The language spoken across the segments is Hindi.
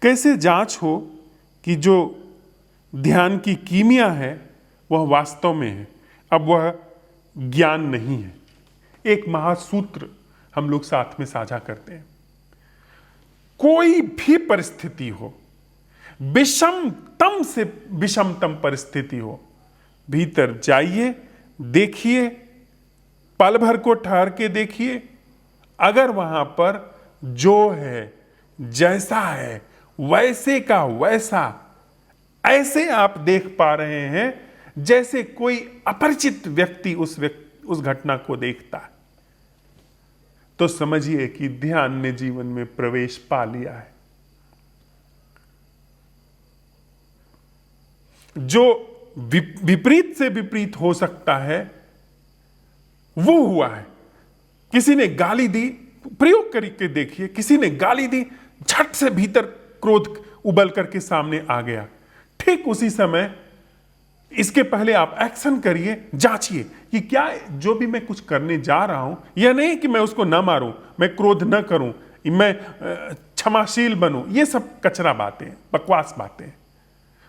कैसे जांच हो कि जो ध्यान की कीमिया है वह वास्तव में है, अब वह ज्ञान नहीं है। एक महासूत्र हम लोग साथ में साझा करते हैं। कोई भी परिस्थिति हो, विषमतम से विषमतम परिस्थिति हो, भीतर जाइए, देखिए, पल भर को ठहर के देखिए। अगर वहां पर जो है, जैसा है, वैसे का वैसा, ऐसे आप देख पा रहे हैं जैसे कोई अपरिचित व्यक्ति उस घटना को देखता है, तो समझिए कि ध्यान ने जीवन में प्रवेश पा लिया है। जो विपरीत से विपरीत हो सकता है वो हुआ है। किसी ने गाली दी, प्रयोग करके देखिए, किसी ने गाली दी, झट से भीतर क्रोध उबल करके सामने आ गया। ठीक उसी समय, इसके पहले आप एक्शन करिए, जांचिए कि क्या जो भी मैं कुछ करने जा रहा हूं, यह नहीं कि मैं उसको ना मारूं, मैं क्रोध न करूं, मैं क्षमाशील बनूं, ये सब कचरा बातें, बकवास बातें।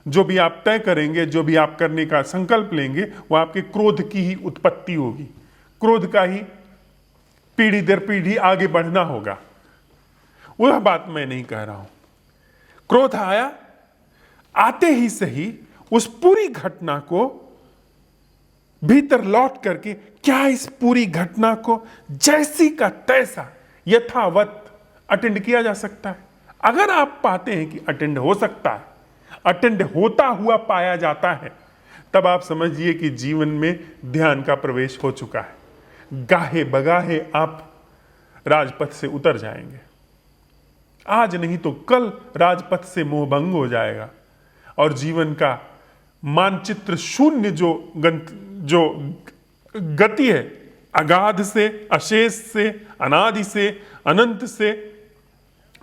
जो भी आप तय करेंगे, जो भी आप करने का संकल्प लेंगे, वो आपके क्रोध की ही उत्पत्ति होगी, क्रोध का ही पीढ़ी दर पीढ़ी आगे बढ़ना होगा। वह बात मैं नहीं कह रहा हूं। क्रोध आया, आते ही सही उस पूरी घटना को भीतर लौट करके, क्या इस पूरी घटना को जैसी का तैसा यथावत अटेंड किया जा सकता है? अगर आप पाते हैं कि अटेंड हो सकता है, अटेंड होता हुआ पाया जाता है, तब आप समझिए कि जीवन में ध्यान का प्रवेश हो चुका है। गाहे बगाहे आप राजपथ से उतर जाएंगे। आज नहीं तो कल राजपथ से मोहभंग हो जाएगा और जीवन का मानचित्र शून्य जो गति है, अगाध से, अशेष से, अनादि से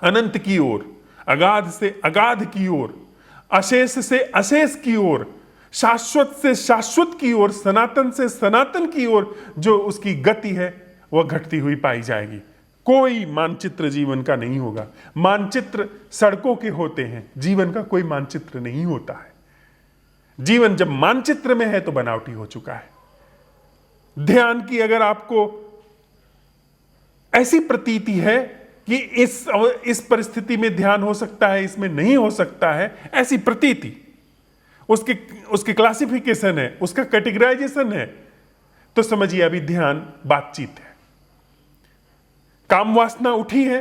अनंत की ओर, अगाध से अगाध की ओर, अशेष से अशेष की ओर, शाश्वत से शाश्वत की ओर, सनातन से सनातन की ओर जो उसकी गति है वह घटती हुई पाई जाएगी। कोई मानचित्र जीवन का नहीं होगा। मानचित्र सड़कों के होते हैं, जीवन का कोई मानचित्र नहीं होता है। जीवन जब मानचित्र में है तो बनावटी हो चुका है। ध्यान की अगर आपको ऐसी प्रतीति है कि इस परिस्थिति में ध्यान हो सकता है, इसमें नहीं हो सकता है, ऐसी प्रतीति, उसके क्लासिफिकेशन है, उसका कैटेगराइजेशन है, तो समझिए अभी ध्यान बातचीत है। काम वासना उठी है,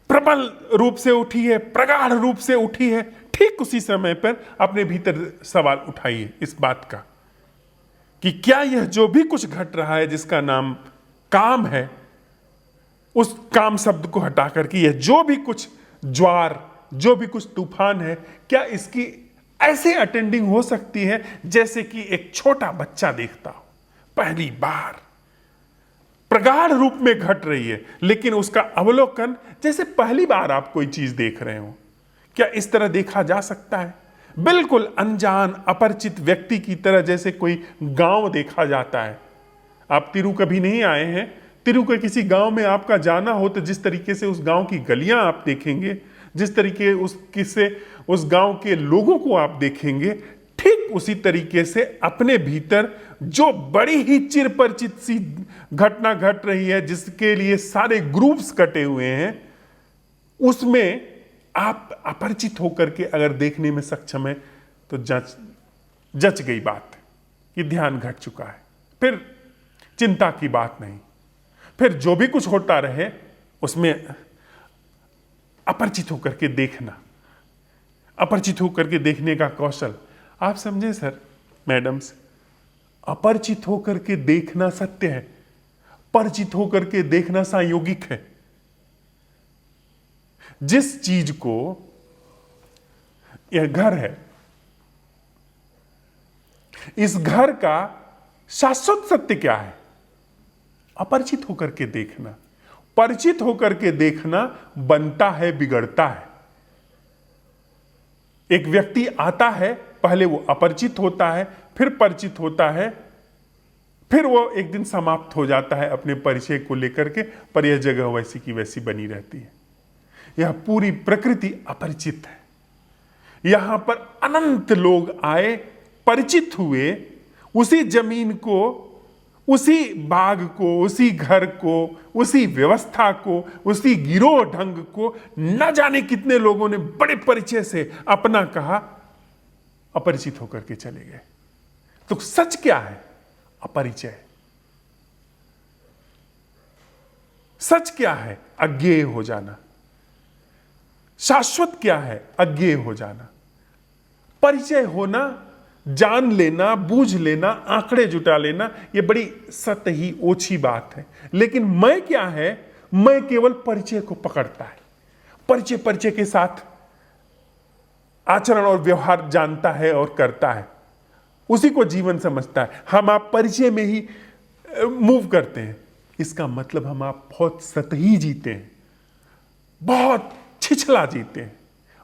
प्रबल रूप से उठी है, प्रगाढ़ रूप से उठी है, ठीक उसी समय पर अपने भीतर सवाल उठाइए इस बात का कि क्या यह जो भी कुछ घट रहा है जिसका नाम काम है, उस काम शब्द को हटा करके यह जो भी कुछ ज्वार, जो भी कुछ तूफान है, क्या इसकी ऐसे अटेंडिंग हो सकती है जैसे कि एक छोटा बच्चा देखता हो, पहली बार प्रगाढ़ रूप में घट रही है, लेकिन उसका अवलोकन जैसे पहली बार आप कोई चीज देख रहे हो। क्या इस तरह देखा जा सकता है? बिल्कुल अनजान अपरिचित व्यक्ति की तरह जैसे कोई गांव देखा जाता है। आप तिरु कभी नहीं आए हैं, तिरु के किसी गांव में आपका जाना हो तो जिस तरीके से उस गांव की गलियां आप देखेंगे, जिस तरीके उस गांव के लोगों को आप देखेंगे, ठीक उसी तरीके से अपने भीतर जो बड़ी ही चिरपरिचित सी घटना घट रही है, जिसके लिए सारे ग्रुप्स कटे हुए हैं, उसमें आप अपरिचित होकर के अगर देखने में सक्षम है तो जच गई बात कि ध्यान घट चुका है। फिर चिंता की बात नहीं, फिर जो भी कुछ होता रहे उसमें अपरिचित होकर के देखना, अपरिचित होकर के देखने का कौशल। आप समझे सर, मैडम्स, अपरिचित होकर के देखना सत्य है, परिचित होकर के देखना संयोगिक है। जिस चीज को, यह घर है, इस घर का शाश्वत सत्य क्या है? अपरिचित होकर के देखना। परिचित होकर के देखना बनता है, बिगड़ता है। एक व्यक्ति आता है, पहले वो अपरिचित होता है, फिर परिचित होता है, फिर वो एक दिन समाप्त हो जाता है अपने परिचय को लेकर के, पर यह जगह वैसी की वैसी बनी रहती है। यह पूरी प्रकृति अपरिचित है। यहां पर अनंत लोग आए, परिचित हुए, उसी जमीन को, उसी बाग को, उसी घर को, उसी व्यवस्था को, उसी गिरोह ढंग को न जाने कितने लोगों ने बड़े परिचय से अपना कहा, अपरिचित होकर के चले गए। तो सच क्या है? अपरिचय। सच क्या है? अज्ञेय हो जाना। शाश्वत क्या है? अज्ञेय हो जाना। परिचय होना, जान लेना, बूझ लेना, आंकड़े जुटा लेना, यह बड़ी सतही ओछी बात है। लेकिन मैं क्या है? मैं केवल परिचय को पकड़ता है, परिचय के साथ आचरण और व्यवहार जानता है और करता है, उसी को जीवन समझता है। हम आप परिचय में ही मूव करते हैं। इसका मतलब हम आप बहुत सतही जीते हैं, बहुत छिछला जीते हैं।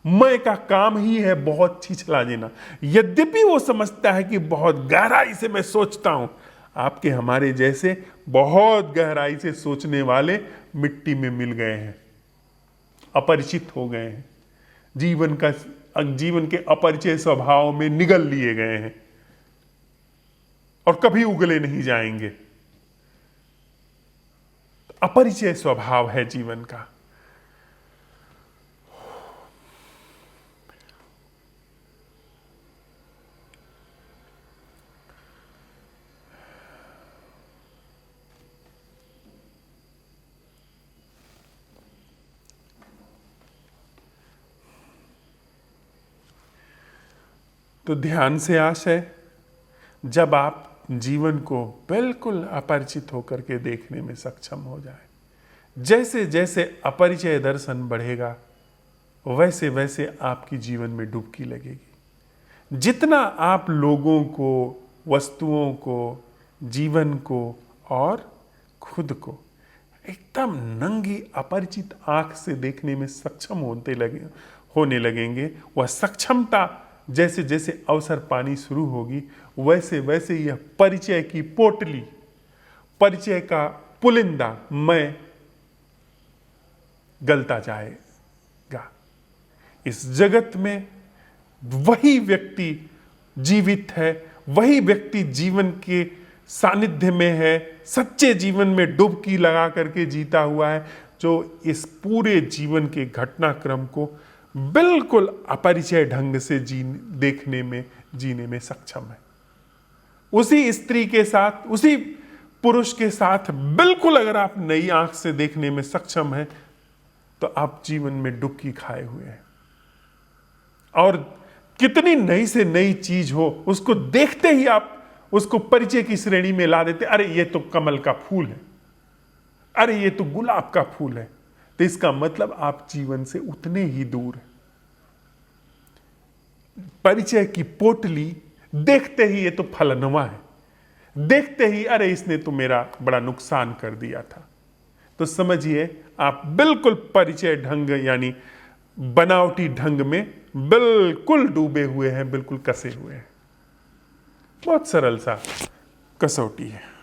मैं का काम ही है बहुत छिछला जीना। यद्यपि वो समझता है कि बहुत गहराई से मैं सोचता हूं। आपके हमारे जैसे बहुत गहराई से सोचने वाले मिट्टी में मिल गए हैं, अपरिचित हो गए हैं, जीवन के अपरिचय स्वभाव में निगल लिए गए हैं और कभी उगले नहीं जाएंगे। अपरिचय स्वभाव है जीवन का। तो ध्यान से आशय, जब आप जीवन को बिल्कुल अपरिचित होकर के देखने में सक्षम हो जाए, जैसे जैसे अपरिचय दर्शन बढ़ेगा, वैसे वैसे आपकी जीवन में डुबकी लगेगी। जितना आप लोगों को, वस्तुओं को, जीवन को और खुद को एकदम नंगी अपरिचित आंख से देखने में सक्षम होने लगेंगे, वह सक्षमता जैसे जैसे अवसर पानी शुरू होगी, वैसे वैसे यह परिचय की पोटली, परिचय का पुलिंदा मैं गलता जाएगा। इस जगत में वही व्यक्ति जीवित है, वही व्यक्ति जीवन के सानिध्य में है, सच्चे जीवन में डुबकी लगा करके जीता हुआ है, जो इस पूरे जीवन के घटनाक्रम को बिल्कुल अपरिचय ढंग से देखने में, जीने में सक्षम है। उसी स्त्री के साथ, उसी पुरुष के साथ बिल्कुल अगर आप नई आंख से देखने में सक्षम हैं, तो आप जीवन में डुबकी खाए हुए हैं। और कितनी नई से नई चीज हो, उसको देखते ही आप उसको परिचय की श्रेणी में ला देते। अरे ये तो कमल का फूल है, अरे ये तो गुलाब का फूल है। तो इसका मतलब आप जीवन से उतने ही दूर हैं। परिचय की पोटली देखते ही ये तो फलनवा है, देखते ही अरे इसने तो मेरा बड़ा नुकसान कर दिया था, तो समझिए आप बिल्कुल परिचय ढंग यानी बनावटी ढंग में बिल्कुल डूबे हुए हैं, बिल्कुल कसे हुए हैं। बहुत सरल सा कसौटी है।